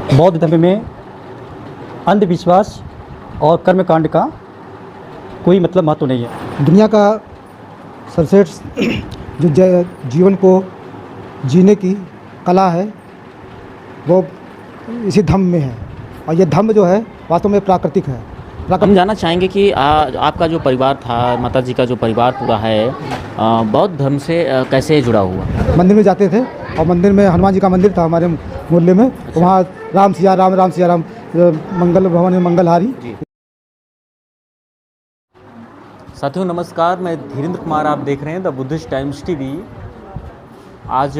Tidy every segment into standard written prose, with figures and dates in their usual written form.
बौद्ध धर्म में अंधविश्वास और कर्मकांड का कोई मतलब महत्व नहीं है। दुनिया का सर्वश्रेष्ठ जो जीवन को जीने की कला है वो इसी धम्म में है, और ये धम्म जो है वास्तव में प्राकृतिक है। हम जानना चाहेंगे कि आपका जो परिवार था, माता जी का जो परिवार पूरा है, बौद्ध धर्म से कैसे जुड़ा हुआ? मंदिर में जाते थे, और मंदिर में हनुमान जी का मंदिर था हमारे मोहल्ले में। अच्छा। वहाँ राम सिया राम मंगल भवन में मंगलहारी। साथियों नमस्कार, मैं धीरेन्द्र कुमार, आप देख रहे हैं द बुद्धिस्ट टाइम्स टीवी। आज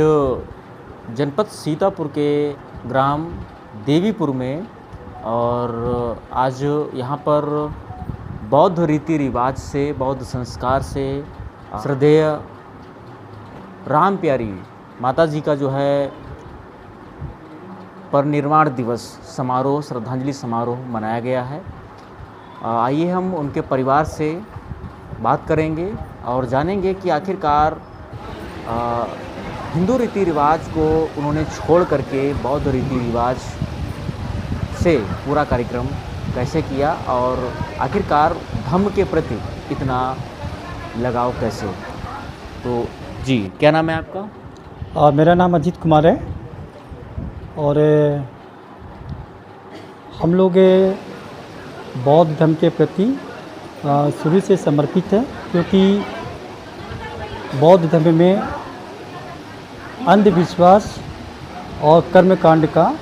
जनपद सीतापुर के ग्राम देवीपुर में, और आज यहाँ पर बौद्ध रीति रिवाज से, बौद्ध संस्कार से श्रद्धेय राम प्यारी माता जी का जो है परिनिर्वाण दिवस समारोह, श्रद्धांजलि समारोह मनाया गया है। आइए हम उनके परिवार से बात करेंगे और जानेंगे कि आखिरकार हिंदू रीति रिवाज को उन्होंने छोड़ करके बौद्ध रीति रिवाज से पूरा कार्यक्रम कैसे किया, और आखिरकार धम्म के प्रति इतना लगाव कैसे। तो जी, क्या नाम है आपका? मेरा नाम अजीत कुमार है, और हम लोग बौद्ध धर्म के प्रति शुरू से समर्पित है, क्योंकि बौद्ध धर्म में अंधविश्वास और कर्मकांड का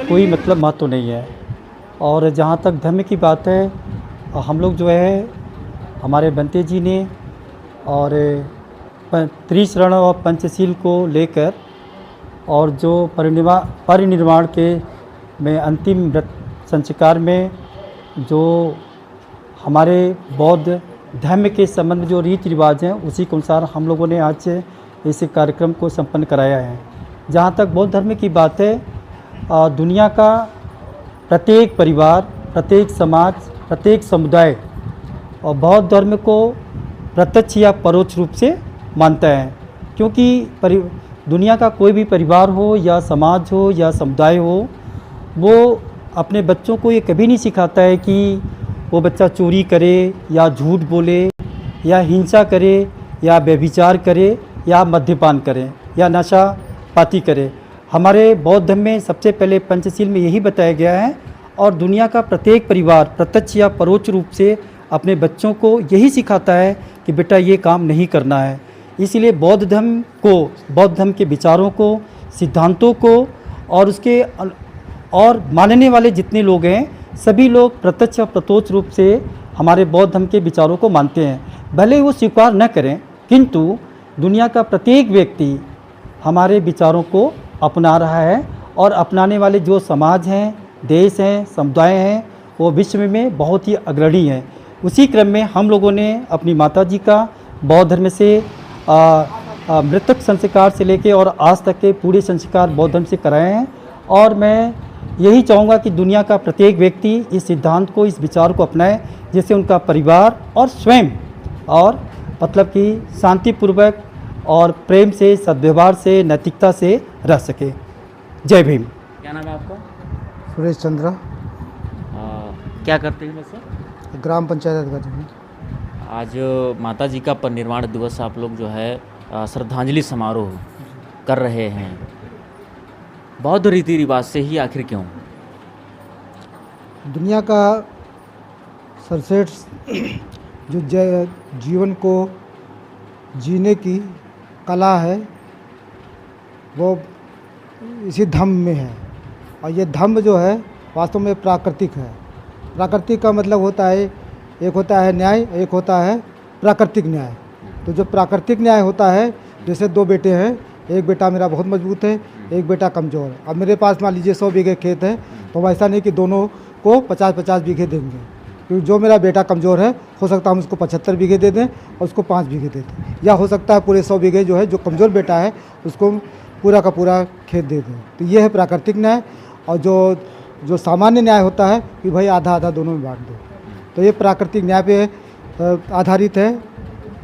कोई मतलब महत्व नहीं है। और जहाँ तक धर्म की बात है, हम लोग जो है हमारे बंते जी ने और त्रिशरण और पंचशील को लेकर, और जो परिनिर्वाण के में अंतिम व्रत संस्कार में जो हमारे बौद्ध धर्म के संबंध जो रीति रिवाज हैं, उसी के अनुसार हम लोगों ने आज इस कार्यक्रम को संपन्न कराया है। जहाँ तक बौद्ध धर्म की बात है, दुनिया का प्रत्येक परिवार, प्रत्येक समाज, प्रत्येक समुदाय और बौद्ध धर्म को प्रत्यक्ष या परोक्ष रूप से मानता है। क्योंकि दुनिया का कोई भी परिवार हो या समाज हो या समुदाय हो, वो अपने बच्चों को ये कभी नहीं सिखाता है कि वो बच्चा चोरी करे या झूठ बोले या हिंसा करे या व्यभिचार करे या मद्यपान करे या नशा पाती करे। हमारे बौद्ध धर्म में सबसे पहले पंचशील में यही बताया गया है, और दुनिया का प्रत्येक परिवार प्रत्यक्ष या परोक्ष रूप से अपने बच्चों को यही सिखाता है कि बेटा ये काम नहीं करना है। इसलिए बौद्ध धर्म के विचारों को, सिद्धांतों को और मानने वाले जितने लोग हैं, सभी लोग प्रत्यक्ष और परोक्ष रूप से हमारे बौद्ध धर्म के विचारों को मानते हैं। भले वो स्वीकार न करें, किंतु दुनिया का प्रत्येक व्यक्ति हमारे विचारों को अपना रहा है, और अपनाने वाले जो समाज हैं, देश हैं, समुदाय हैं, वो विश्व में बहुत ही अग्रणी हैं। उसी क्रम में हम लोगों ने अपनी माता जी का बौद्ध धर्म से मृतक संस्कार से लेके और आज तक के पूरे संस्कार बौद्ध धर्म से कराए हैं। और मैं यही चाहूँगा कि दुनिया का प्रत्येक व्यक्ति इस सिद्धांत को, इस विचार को अपनाए, जिससे उनका परिवार और स्वयं और मतलब कि शांतिपूर्वक और प्रेम से, सद्व्यवहार से, नैतिकता से रह सके। जय भीम। क्या नाम है आपका? सुरेश चंद्रा। क्या करते हैं वैसे? ग्राम पंचायत अधिकारी हूँ। आज माता जी का परिनिर्वाण दिवस आप लोग जो है श्रद्धांजलि समारोह कर रहे हैं, बौद्ध रीति रिवाज से ही आखिर क्यों? दुनिया का सर्वश्रेष्ठ जो जीवन को जीने की कला है वो इसी धम्म में है, और ये धम्म जो है वास्तव में प्राकृतिक है। प्राकृतिक का मतलब होता है, एक होता है न्याय, एक होता है प्राकृतिक न्याय। तो जो प्राकृतिक न्याय होता है, जैसे दो बेटे हैं, एक बेटा मेरा बहुत मजबूत है, एक बेटा कमज़ोर है। अब मेरे पास मान लीजिए 100 बीघे खेत है, तो ऐसा नहीं कि दोनों को 50-50 बीघे देंगे, क्योंकि जो मेरा बेटा कमज़ोर है, हो सकता है हम उसको 75 बीघे दे दें और उसको 5 बीघे दे दें, या हो सकता है पूरे 100 बीघे जो है, जो कमज़ोर बेटा है, उसको पूरा का पूरा खेत दे दें। तो ये है प्राकृतिक न्याय। और जो सामान्य न्याय होता है कि भाई आधा आधा दोनों में बांट दो, तो ये प्राकृतिक न्याय पे आधारित है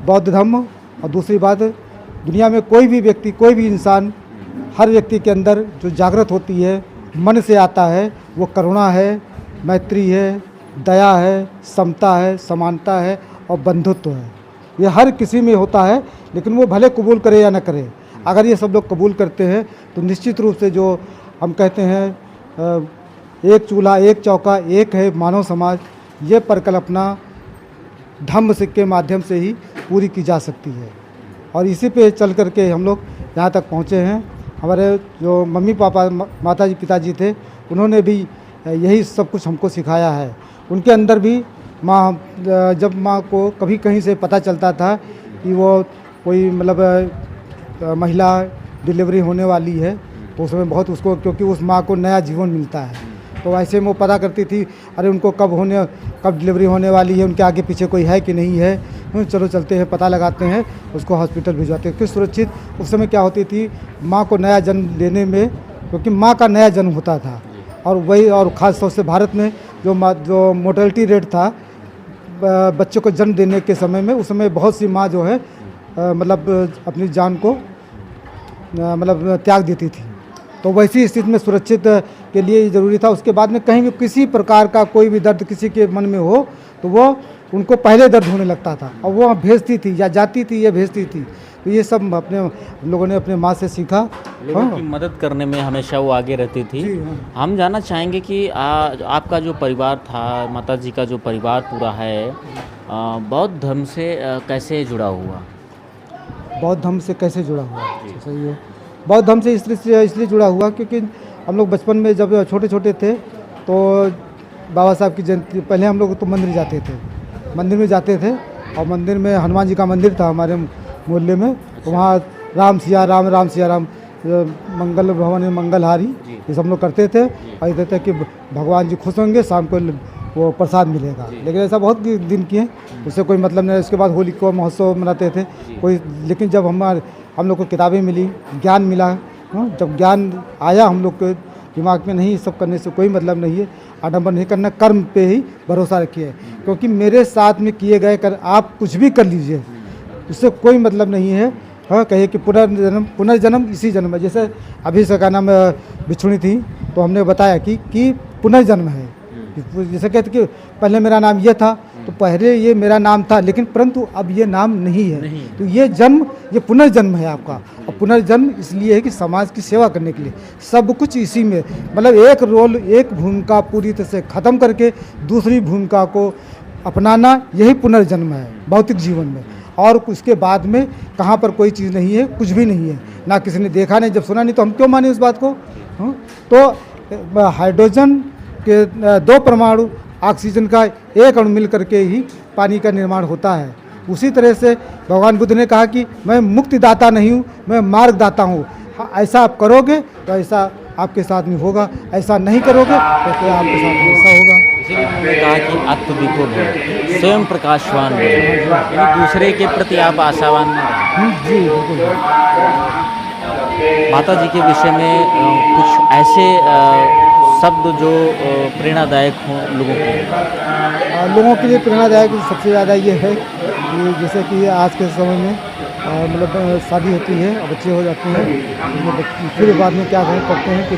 बौद्ध धर्म। और दूसरी बात, दुनिया में कोई भी व्यक्ति, कोई भी इंसान, हर व्यक्ति के अंदर जो जागृत होती है मन से आता है वो करुणा है, मैत्री है, दया है, समता है, समानता है और बंधुत्व है। ये हर किसी में होता है, लेकिन वो भले कबूल करे या न करे। अगर ये सब लोग कबूल करते हैं तो निश्चित रूप से जो हम कहते हैं एक चूल्हा एक चौका एक है मानव समाज, ये परिकल्पना धम्म सिक्के के माध्यम से ही पूरी की जा सकती है। और इसी पे चल कर के हम लोग यहाँ तक पहुँचे हैं। हमारे जो मम्मी पापा माता जी पिताजी थे, उन्होंने भी यही सब कुछ हमको सिखाया है। उनके अंदर भी जब माँ को कभी कहीं से पता चलता था कि वो कोई मतलब महिला डिलीवरी होने वाली है, तो उसमें बहुत उसको, क्योंकि उस माँ को नया जीवन मिलता है, तो ऐसे में वो पता करती थी अरे उनको कब डिलीवरी होने वाली है, उनके आगे पीछे कोई है कि नहीं है, चलो चलते हैं पता लगाते हैं, उसको हॉस्पिटल भिजवाते हैं। फिर सुरक्षित उस समय क्या होती थी, माँ को नया जन्म लेने में, क्योंकि माँ का नया जन्म होता था, और वही और ख़ास तौर से भारत में जो मोर्टेलिटी रेट था बच्चों को जन्म देने के समय में, उस समय बहुत सी माँ जो है मतलब अपनी जान को मतलब त्याग देती थी। तो वैसी स्थिति में सुरक्षित के लिए ये ज़रूरी था। उसके बाद में कहीं भी किसी प्रकार का कोई भी दर्द किसी के मन में हो तो वो उनको पहले दर्द होने लगता था और वो भेजती थी या जाती थी या भेजती थी। तो ये सब अपने लोगों ने अपने माँ से सीखा। लोगों की मदद करने में हमेशा वो आगे रहती थी। हम जानना चाहेंगे कि आपका जो परिवार था, माता जी का जो परिवार पूरा है, बौद्ध धर्म से कैसे जुड़ा हुआ? बौद्ध धर्म से कैसे जुड़ा हुआ? सही है। बौद्ध धर्म से इसलिए जुड़ा हुआ क्योंकि हम लोग बचपन में जब छोटे छोटे थे तो बाबा साहब की जयंती, पहले हम लोग तो मंदिर में जाते थे और मंदिर में हनुमान जी का मंदिर था हमारे मोहल्ले में, तो वहाँ राम सिया राम मंगल भवन मंगलहारी ये सब लोग करते थे और कहते थे कि भगवान जी खुश होंगे, शाम को वो प्रसाद मिलेगा। लेकिन ऐसा बहुत दिन किए, उससे कोई मतलब नहीं। उसके बाद होली को महोत्सव मनाते थे कोई, लेकिन जब हम लोग को किताबें मिली, ज्ञान मिला, जब ज्ञान आया हम लोग के दिमाग में, नहीं सब करने से कोई मतलब नहीं है, आडंबर नहीं करना, कर्म पे ही भरोसा रखिए, क्योंकि मेरे साथ में किए गए कर आप कुछ भी कर लीजिए, उससे कोई मतलब नहीं है। हाँ, कहिए कि पुनर्जन्म इसी जन्म में, जैसे अभी से का नाम बिछुड़ी थी तो हमने बताया कि पुनर्जन्म है। जैसे कहते कि पहले मेरा नाम ये था, तो पहले ये मेरा नाम था, लेकिन परंतु अब ये नाम नहीं है, तो ये जन्म, ये पुनर्जन्म है आपका। और पुनर्जन्म इसलिए है कि समाज की सेवा करने के लिए, सब कुछ इसी में, मतलब एक रोल, एक भूमिका पूरी तरह से ख़त्म करके दूसरी भूमिका को अपनाना, यही पुनर्जन्म है भौतिक जीवन में। और उसके बाद में कहाँ पर कोई चीज़ नहीं है, कुछ भी नहीं है, ना किसी ने देखा नहीं, जब सुना नहीं तो हम क्यों माने उस बात को। तो हाइड्रोजन के 2 परमाणु, ऑक्सीजन का 1 अणु मिल करके ही पानी का निर्माण होता है। उसी तरह से भगवान बुद्ध ने कहा कि मैं मुक्तिदाता नहीं हूँ, मैं मार्गदाता हूँ। ऐसा आप करोगे तो ऐसा आपके साथ में होगा, ऐसा नहीं करोगे तो क्या आपके साथ में ऐसा होगा। इसीलिए उन्होंने कहा कि आत्मदीपो भव, स्वयं प्रकाशवान हो, यानी दूसरे के प्रति आप आशावान न रहें। जी बिल्कुल। माता जी के विषय में कुछ ऐसे शब्द जो प्रेरणादायक हों लोगों के लिए प्रेरणादायक सबसे ज़्यादा ये है कि जैसे कि आज के समय में मतलब शादी होती है और बच्चे हो जाते हैं, फिर बाद में क्या करते हैं कि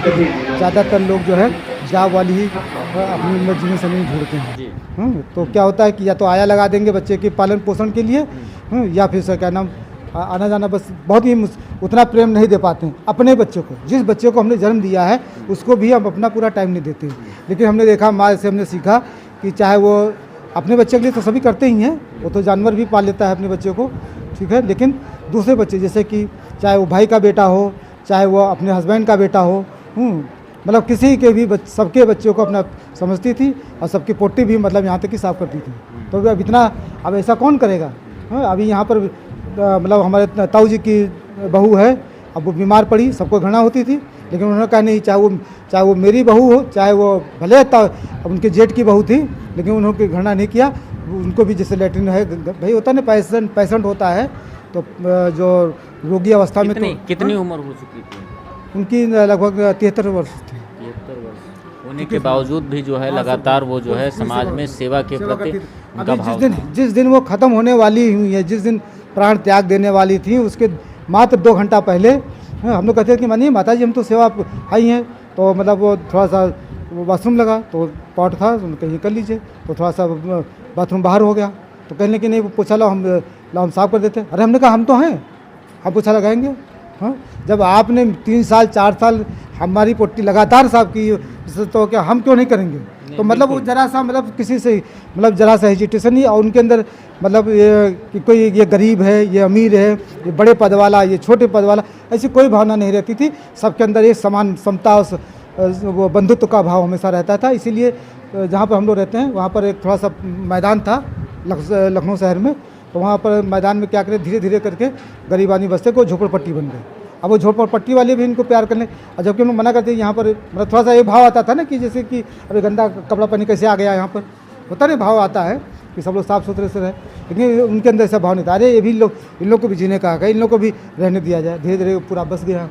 ज़्यादातर लोग जो है जॉब वाली ही अपनी उम्र जीवन से नहीं ढूंढते हैं। तो क्या होता है कि या तो आया लगा देंगे बच्चे के पालन पोषण के लिए, या फिर सर क्या नाम आना जाना, बस बहुत ही उतना प्रेम नहीं दे पाते हैं अपने बच्चों को। जिस बच्चे को हमने जन्म दिया है उसको भी हम अपना पूरा टाइम नहीं देते हैं। लेकिन हमने देखा, माँ से हमने सीखा कि चाहे वो अपने बच्चे के लिए तो सभी करते ही हैं, वो तो जानवर भी पाल लेता है अपने बच्चे को, ठीक है, लेकिन दूसरे बच्चे जैसे कि चाहे वो भाई का बेटा हो, चाहे वो अपने हस्बैंड का बेटा हो, मतलब किसी के भी सबके बच्चों को अपना समझती थी और सबकी पोटी भी मतलब यहाँ तक कि साफ करती थी। तो अब इतना, अब ऐसा कौन करेगा। अभी यहाँ पर मतलब हमारे ताऊ जी की बहू है, अब वो बीमार पड़ी, सबको घृणा होती थी, लेकिन उन्होंने कहा नहीं, चाहे वो मेरी बहू हो, चाहे वो भले उनके जेठ की बहू थी, लेकिन उन्होंने घृणा नहीं किया। उनको भी जैसे लैट्रिन है भाई होता ना, पेशेंट होता है, तो जो रोगी अवस्था में तो कितनी उम्र हो चुकी थी उनकी? लगभग 73 वर्ष थी। 73 वर्ष होने के बावजूद भी जो है लगातार वो जो है समाज में सेवा के प्रति उनका भाव। जिस दिन वो ख़त्म होने वाली हुई है, जिस दिन प्राण त्याग देने वाली थी, उसके मात्र 2 घंटा पहले हम लोग कहते हैं कि मानिए माता जी हम तो सेवा आई हैं, तो मतलब वो थोड़ा सा बाथरूम लगा तो पॉट था, उन्होंने कहीं कर लीजिए, तो थोड़ा सा बाथरूम बाहर हो गया, तो कहने कि नहीं वो पोछा लाओ हम साफ़ कर देते। अरे हमने कहा हम तो हैं, हम पोछा लगाएंगे। हाँ, जब आपने 3 साल 4 साल हमारी पुट्टी लगातार साफ की तो क्या हम क्यों नहीं करेंगे? तो मतलब वो जरा सा मतलब किसी से मतलब जरा सा हेजिटेशन नहीं, और उनके अंदर मतलब ये कि कोई ये गरीब है, ये अमीर है, ये बड़े पद वाला, ये छोटे पद वाला, ऐसी कोई भावना नहीं रहती थी। सबके अंदर एक समान समता वो बंधुत्व का भाव हमेशा रहता था। इसीलिए जहाँ पर हम लोग रहते हैं वहाँ पर एक थोड़ा सा मैदान था लखनऊ शहर में, तो वहाँ पर मैदान में क्या करें, धीरे धीरे करके गरीबानी बस्ते को झोपड़पट्टी बन गई। अब वो झोपड़पट्टी वाले भी इनको प्यार करने, और जबकि हम लोग मना करते हैं यहाँ पर, मतलब थोड़ा सा ये भाव आता था ना कि जैसे कि अभी गंदा कपड़ा पहन कैसे आ गया यहाँ पर, होता नहीं भाव आता है कि सब लोग साफ़ सुथरे से रहे, लेकिन उनके अंदर ऐसा भाव नहीं था। अरे ये भी लोग, इन लोग को भी जीने का हक है, इन लोग को भी रहने दिया जाए। धीरे धीरे पूरा बस गया।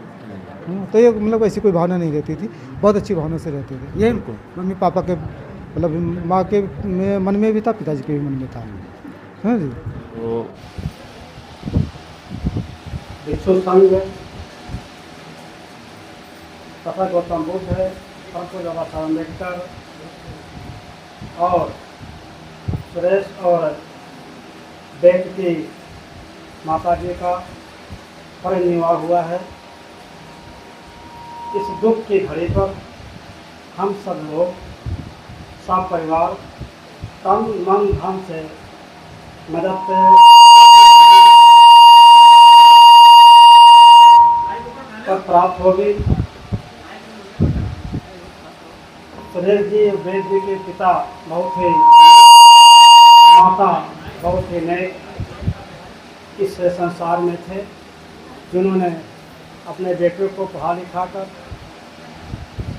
तो ये मतलब ऐसी कोई भावना नहीं रहती थी, बहुत अच्छी भावना से रहते थे। ये मम्मी पापा के मतलब माँ के मन में भी था, पिताजी के भी मन में था। हाँ जी। तो भिक्षु संघ तथा गौतम बुद्ध है, डॉक्टर बाबा साहब अम्बेडकर और सुरेश और बेट की माता जी का परिनिर्वाण हुआ है। इस दुख की घड़ी पर हम सब लोग सब परिवार तन मन धन से मदद पर प्राप्त होगी। सुरेश जी वेद जी के पिता बहुत ही, माता बहुत ही नए इस संसार में थे, जिन्होंने अपने बेटे को पढ़ा लिखा कर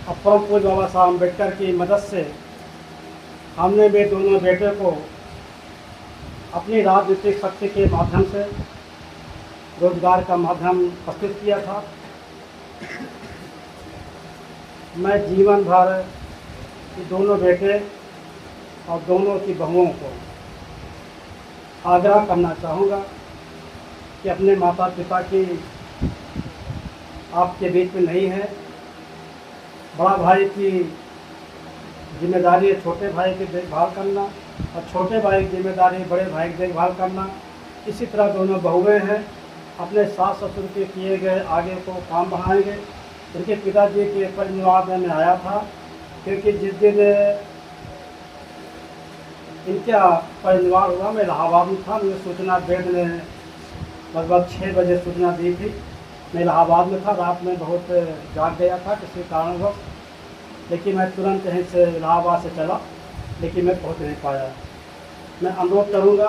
और परम पूज्य बाबा साहब अम्बेडकर की मदद से हमने भी दोनों बेटे को अपनी राजनीतिक शक्ति के माध्यम से रोजगार का माध्यम प्रस्तुत किया था। मैं जीवन भर ये दोनों बेटे और दोनों की बहुओं को आग्रह करना चाहूँगा कि अपने माता पिता की आपके बीच में नहीं है। बड़ा भाई की जिम्मेदारी है छोटे भाई की देखभाल करना, और छोटे भाई की जिम्मेदारी बड़े भाई की देखभाल करना। इसी तरह दोनों बहुएं हैं, अपने सास ससुर के किए गए आगे को काम बढ़ाएंगे। उनके पिताजी के परिनिर्वाण में आया था, क्योंकि जिस दिन इनका परिनिर्वाण हुआ मैं इलाहाबाद में था। मुझे सूचना वेद ने लगभग 6 बजे सूचना दी थी। मैं इलाहाबाद में था, रात में बहुत जाग गया था किसी कारणवश, लेकिन मैं तुरंत यहीं से इलाहाबाद से चला, लेकिन मैं पहुंच नहीं पाया। मैं अनुरोध करूंगा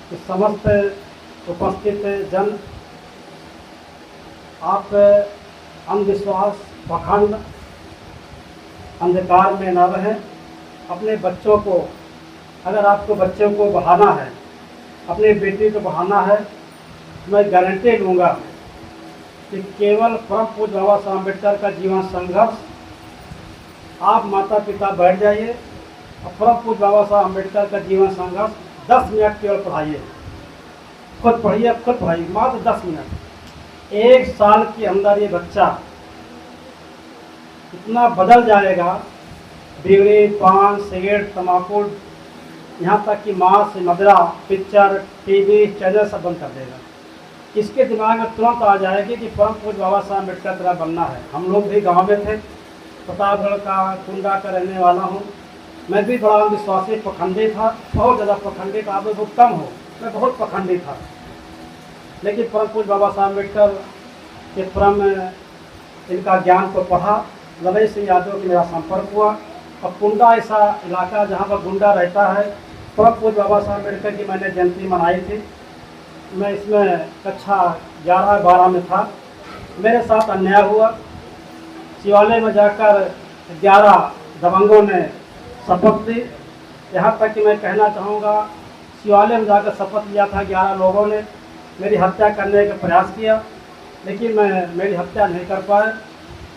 कि समस्त उपस्थित जन आप अंधविश्वास पाखंड अंधकार में न रहें। अपने बच्चों को, अगर आपको बच्चों को बढ़ाना है, अपनी बेटी को बढ़ाना है, मैं गारंटी लूँगा कि केवल परम पूज्य बाबा साहब अम्बेडकर का जीवन संघर्ष, आप माता पिता बैठ जाइए और परम पूज्य बाबा साहब अम्बेडकर का जीवन संघर्ष 10 मिनट केवल पढ़ाइए, खुद पढ़िए, खुद पढ़ाइए, मात्र 10 मिनट। 1 साल के अंदर ये बच्चा इतना बदल जाएगा, बीड़ी, पान, सिगरेट, तम्बाकू, यहाँ तक कि मांस, मदिरा, पिक्चर, टीवी चैनल सब बंद कर देगा। इसके दिमाग में तुरंत आ जाएगी कि परम पूज्य बाबा साहब अम्बेडकर तरह बनना है। हम लोग भी गांव में थे, प्रतापगढ़ का कुंडा का रहने वाला हूँ। मैं भी बड़ा विश्वासी पखंडी था, बहुत ज़्यादा पखंडी था। आप लोग बहुत कम हो, मैं बहुत पखंडी था। लेकिन परम पूज्य बाबा साहब अम्बेडकर के परम इनका ज्ञान को पढ़ा। ललई सिंह यादव की मेरा संपर्क हुआ, और कुंडा ऐसा इलाका जहाँ पर गुंडा रहता है। परम पूज्य बाबा साहब अम्बेडकर की मैंने जयंती मनाई थी। मैं इसमें कक्षा 11-12 में था। मेरे साथ अन्याय हुआ। शिवालय में जाकर 11 दबंगों ने शपथ ली। यहाँ तक कि मैं कहना चाहूँगा, शिवालय में जाकर शपथ लिया था 11 लोगों ने। मेरी हत्या करने का प्रयास किया, लेकिन मैं मेरी हत्या नहीं कर पाए,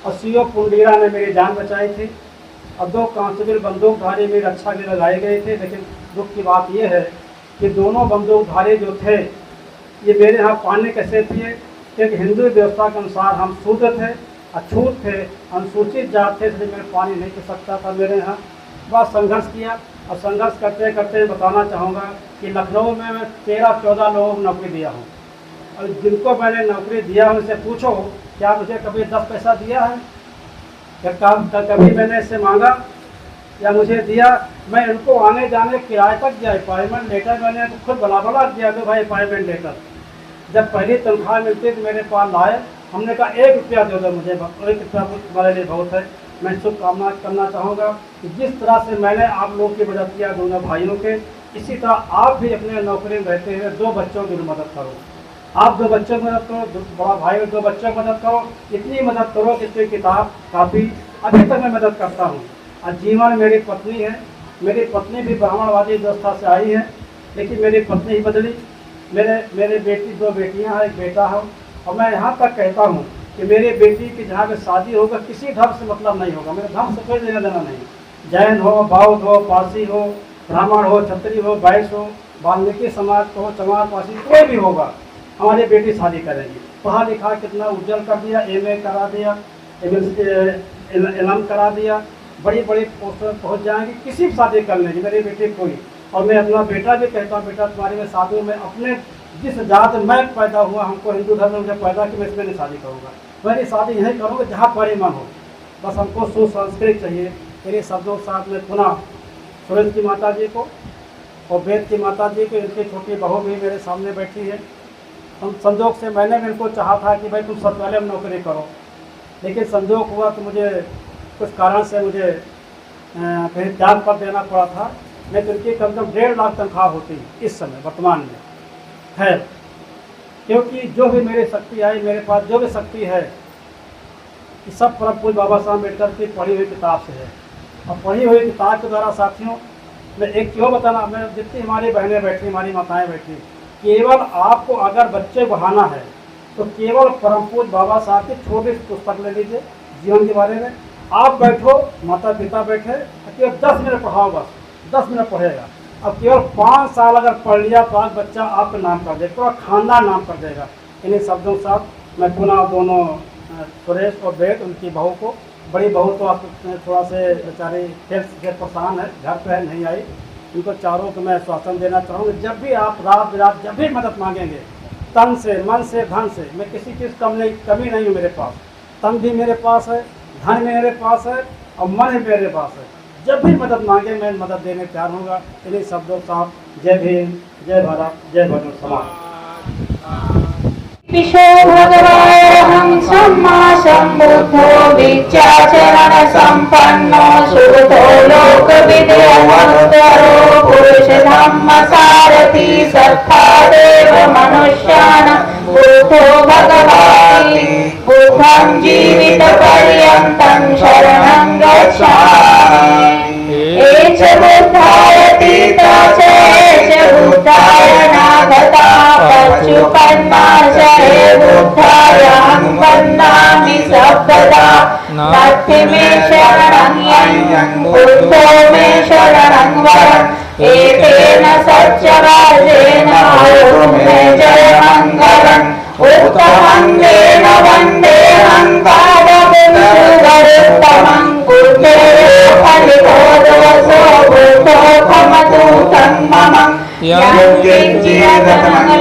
और सीओ पुंडीरा ने मेरी जान बचाई थी, और 2 कांस्टेबल बंदूकधारी मेरी रक्षा के लगाए गए थे। लेकिन दुख की बात यह है कि दोनों बंदूकधारी जो थे, ये मेरे यहाँ पानी कैसे पिए, क्योंकि हिंदू व्यवस्था के अनुसार हम शुद्ध थे। अछूत थे, अनुसूचित जात थे, इसलिए मैं पानी नहीं पी सकता था। मेरे यहाँ बहुत संघर्ष किया और संघर्ष करते करते बताना चाहूँगा कि लखनऊ में मैं 13-14 लोगों को नौकरी दिया हूँ और जिनको मैंने नौकरी दिया उनसे पूछो क्या मुझे कभी 10 पैसा दिया है या कभी मैंने इससे मांगा या मुझे दिया। मैं उनको आने जाने किराए तक दिया, अपॉइंटमेंट लेटर मैंने खुद बला दिया तो भाई अपॉइंटमेंट लेटर। जब पहली तनख्वाह मिलती तो मेरे पास लाए, हमने कहा 1 रुपया दे दो मुझे, 1 रुपया तुम्हारे लिए बहुत है। मैं शुभकामना करना चाहूँगा कि जिस तरह से मैंने आप लोगों की मदद किया दोनों भाइयों के, इसी तरह आप भी अपने नौकरी में रहते हुए 2 बच्चों की मदद करो। आप 2 बच्चों की मदद करो, बड़ा भाई और 2 बच्चों की मदद करो, इतनी मदद करो कि इसकी किताब काफ़ी अभी तक मैं मदद करता हूँ। और जीवन मेरी पत्नी है, मेरी पत्नी भी ब्राह्मणवादी व्यवस्था से आई है, लेकिन मेरी पत्नी ही बदली। मेरे बेटी 2 बेटियाँ हैं, 1 बेटा है। और मैं यहाँ तक कहता हूँ कि मेरी बेटी की जहाँ पे शादी होगा किसी धर्म से मतलब नहीं होगा, मेरे धर्म से कोई लेना देना नहीं। जैन हो, बौद्ध हो, पारसी हो, ब्राह्मण हो, क्षत्रिय हो, वैश्य हो, वाल्मीकि समाज को हो, चमार पासी, कोई भी होगा, हमारी बेटी शादी करेगी। पढ़ा लिखा कितना उज्जवल कर दिया, MA करा दिया, LM करा दिया, बड़ी बड़ी पोस्ट में पहुँच जाएंगी, किसी भी शादी कर लेंगी मेरी बेटी कोई। और मैं अपना बेटा भी कहता हूँ, बेटा तुम्हारी में शादी में अपने जिस जात में मैं पैदा हुआ, हमको हिंदू धर्म में मुझे पैदा कि मैं इसमें नहीं शादी करूँगा, मेरी शादी यहीं करूँगा जहाँ पर मन हो। बस हमको सुसंस्कृत चाहिए। मेरे शब्दों के साथ में पुनः सूरज की माता जी को और वेद की माता जी को, इनकी छोटी बहू भी मेरे सामने बैठी है। संजोग से मैंने भी इनको चाहा था कि भाई तुम सचिवालय में नौकरी करो, लेकिन संजोग हुआ तो मुझे कुछ कारण से मुझे फिर त्याग पत्र देना पड़ा था। मैं तो इनकी कम से कम 1.5 लाख तनख्वाह होती इस समय वर्तमान में। खैर, क्योंकि जो भी मेरी शक्ति आई, मेरे पास जो भी शक्ति है, ये सब परम पूज्य बाबा साहब अम्बेडकर की पढ़ी हुई किताब से है। और पढ़ी हुई किताब के द्वारा साथियों मैं एक क्यों बताना, मैं जितनी हमारी बहनें बैठी, हमारी माताएं बैठी, केवल आपको अगर बच्चे बढ़ाना है तो केवल परम पूज्य बाबा साहब की छोटी सी पुस्तक ले लीजिए जीवन के बारे में। आप बैठो, माता पिता बैठे, केवल 10 मिनट पढ़ाओ, बस 10 मिनट पढ़ेगा। अब केवल 5 साल अगर पढ़ लिया तो आज बच्चा आपका नाम कर देगा, पूरा खानदान नाम कर देगा। इन्हीं शब्दों के साथ मैं पुनः दोनों सुरेश और वेद, उनकी बहू को, बड़ी बहू तो आप थोड़ा से बेचारी हेल्थ से परेशान है, घर पर है, नहीं आई, उनको चारों को मैं आश्वासन देना चाहूँगा, जब भी आप रात बिरात जब भी मदद मांगेंगे, तन से, मन से, धन से, मैं किसी चीज़ कमी नहीं हूँ मेरे पास। तन भी मेरे पास है, धन मेरे पास है और मन भी मेरे पास है। जब भी मदद मांगे मैं मदद देने तैयार होगा। इन्हीं शब्दों के साथ जय भीम, जय भारत, जय भारत समाज। विशो भगवान् सम्मा सम्बुद्धो विद्याचरण संपन्नो सुगतो लोकविद्यावस्तरो पुरुष धम्म सारथी सत्ता देव मनुष्याणां बुद्धो भगवाति बुद्धं जीवित पर्यन्तं शरणं गच्छामि। एच बुद्धाय तीता च एच बुद्धाय नागता पच्युपन्ना च हे बुद्धायं वन्दामि सर्वदा। नास्ति मे शरणं यं बुद्धो मे शरणं वरम् एतेन सच्चराजेन आयुर्मे जयमङ्गलम् उत्तमङ्गेन वन्देऽहं पादपुंसुगरुत्तमं बुद्धे फलितो दोषो बुद्धो खमतु तन्मम। यं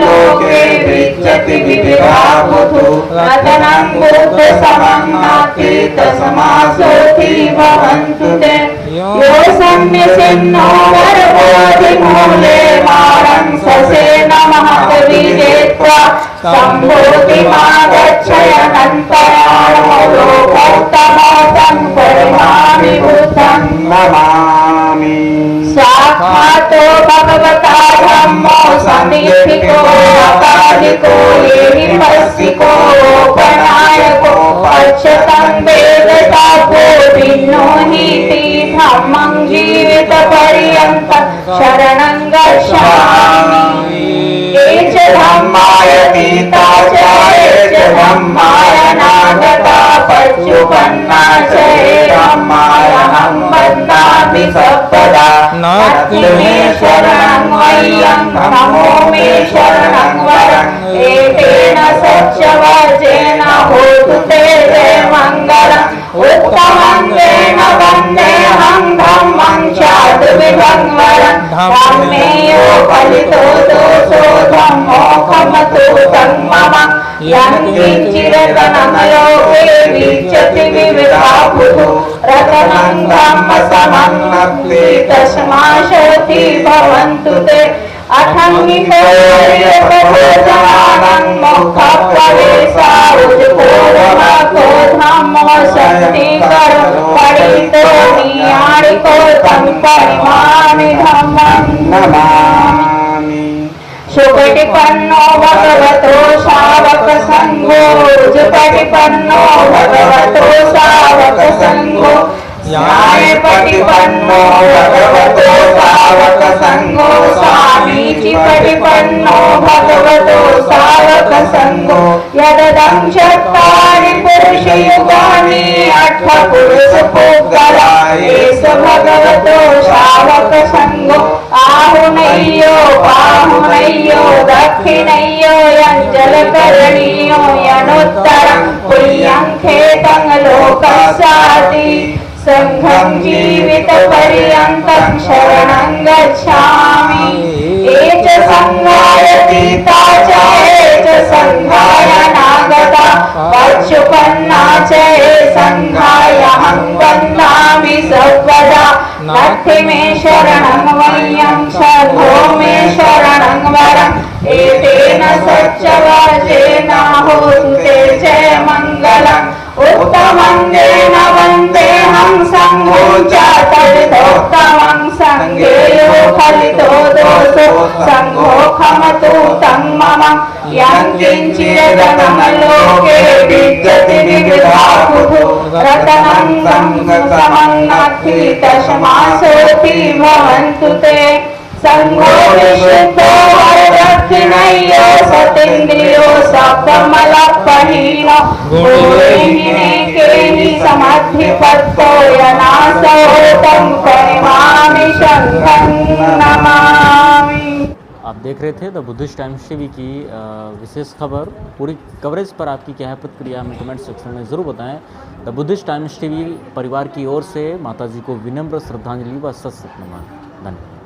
लोके विच्यति विविधाभूतो रतनं बुद्धसमं नास्ति तस्मासोऽपि भवन्तु ते। यो सम्यसिन्नो वरवोऽधिमूले मारं ससे नमः विजेत्वा सम्भूतिमागच्छयनन्तराणो लोकोत्तमं परिमामि बुद्धं नमामि। साक्षातो भगवता धम्मो सन्निधिको अकालिको येहि पस्सिको उपनायको पश्यतं वेदतापो भिन्नो नीति धम्मं जीवित पर्यन्तं शरणं गच्छामि। एच धम्माय तीता च एच धम्माय नागता पच्युपन्ना च हे धम्मायहं वन्दामि सर्वदा। नास्ति मे शरणं मह्यं नमोमि शरणं वरम् एतेन सत्यवचेन होतु ते जयमङ्गलम् उत्तमं तेन वन्देऽहं धम्मं चातुर्विधं वरम् धम्मेयो फलितो दोषो धम्मो खमतु तं मम यं किञ्चिदतनमलोके विच्यति विविधा बुधुः रतनं ब्रह्म समं नत्ति तस्माशोऽति भवन्तु ते अठङ्गिको जनानं मुखप्रवेशारुजपूर्वको धम्मो सन्तिकरो पठितो नियाणिको तं परिमामि धम्मं नमामि सुकटिपन्नो भगवतो शावक संघो जुकटिपन्नो भगवतो शावक संघो न्यायपटिपन्नो भगवतो शावक संघो स्वामीचि पटिपन्नो भगवतो शावक संघो यददं चत्वारि पुरुषयुगानि अठ पुरुषपुङ्गला एष भगवतो शावक संघो आहुनय्यो बाहुनय्यो दक्षिणय्यो यञ्जलकरणीयो यनोत्तरं पुल्यं खेतं लोकस्याति संघं जीवितपर्यन्तं शरणं गच्छामि एच संघाय तीता च एच संघाय नागता पच्छुपन्ना च ये संघायहं वन्दामि सर्वदा नत्थि मे शरणं मह्यं शर्धो मे शरणं वरम् एतेन सत्यवचेन होतु ते जयमङ्गलम् उत्तमं तेन वन्देऽहं संघो च तदिदोत्तमं संघेयो फलितो दोषो संघो खमतु तं मम यं किञ्चिदतनमलोके विद्यति विविधा बुधुः रतनं समं नत्ति तस्माशोऽति भवन्तु ते संघो विशुद्धो वरदक्षिणय्यो सतीन्द्रियो सप्तमलपहीनो गुणहीने केहि समधिपत्तो यनासो तं परिमामि शङ्खं नमामि। आप देख रहे थे द बुद्धिस्ट टाइम्स टीवी की विशेष खबर। पूरी कवरेज पर आपकी क्या है प्रतिक्रिया हमें कमेंट सेक्शन में ज़रूर बताएं। द बुद्धिस्ट टाइम्स टीवी परिवार की ओर से माताजी को विनम्र श्रद्धांजलि व सत नमन। धन्यवाद।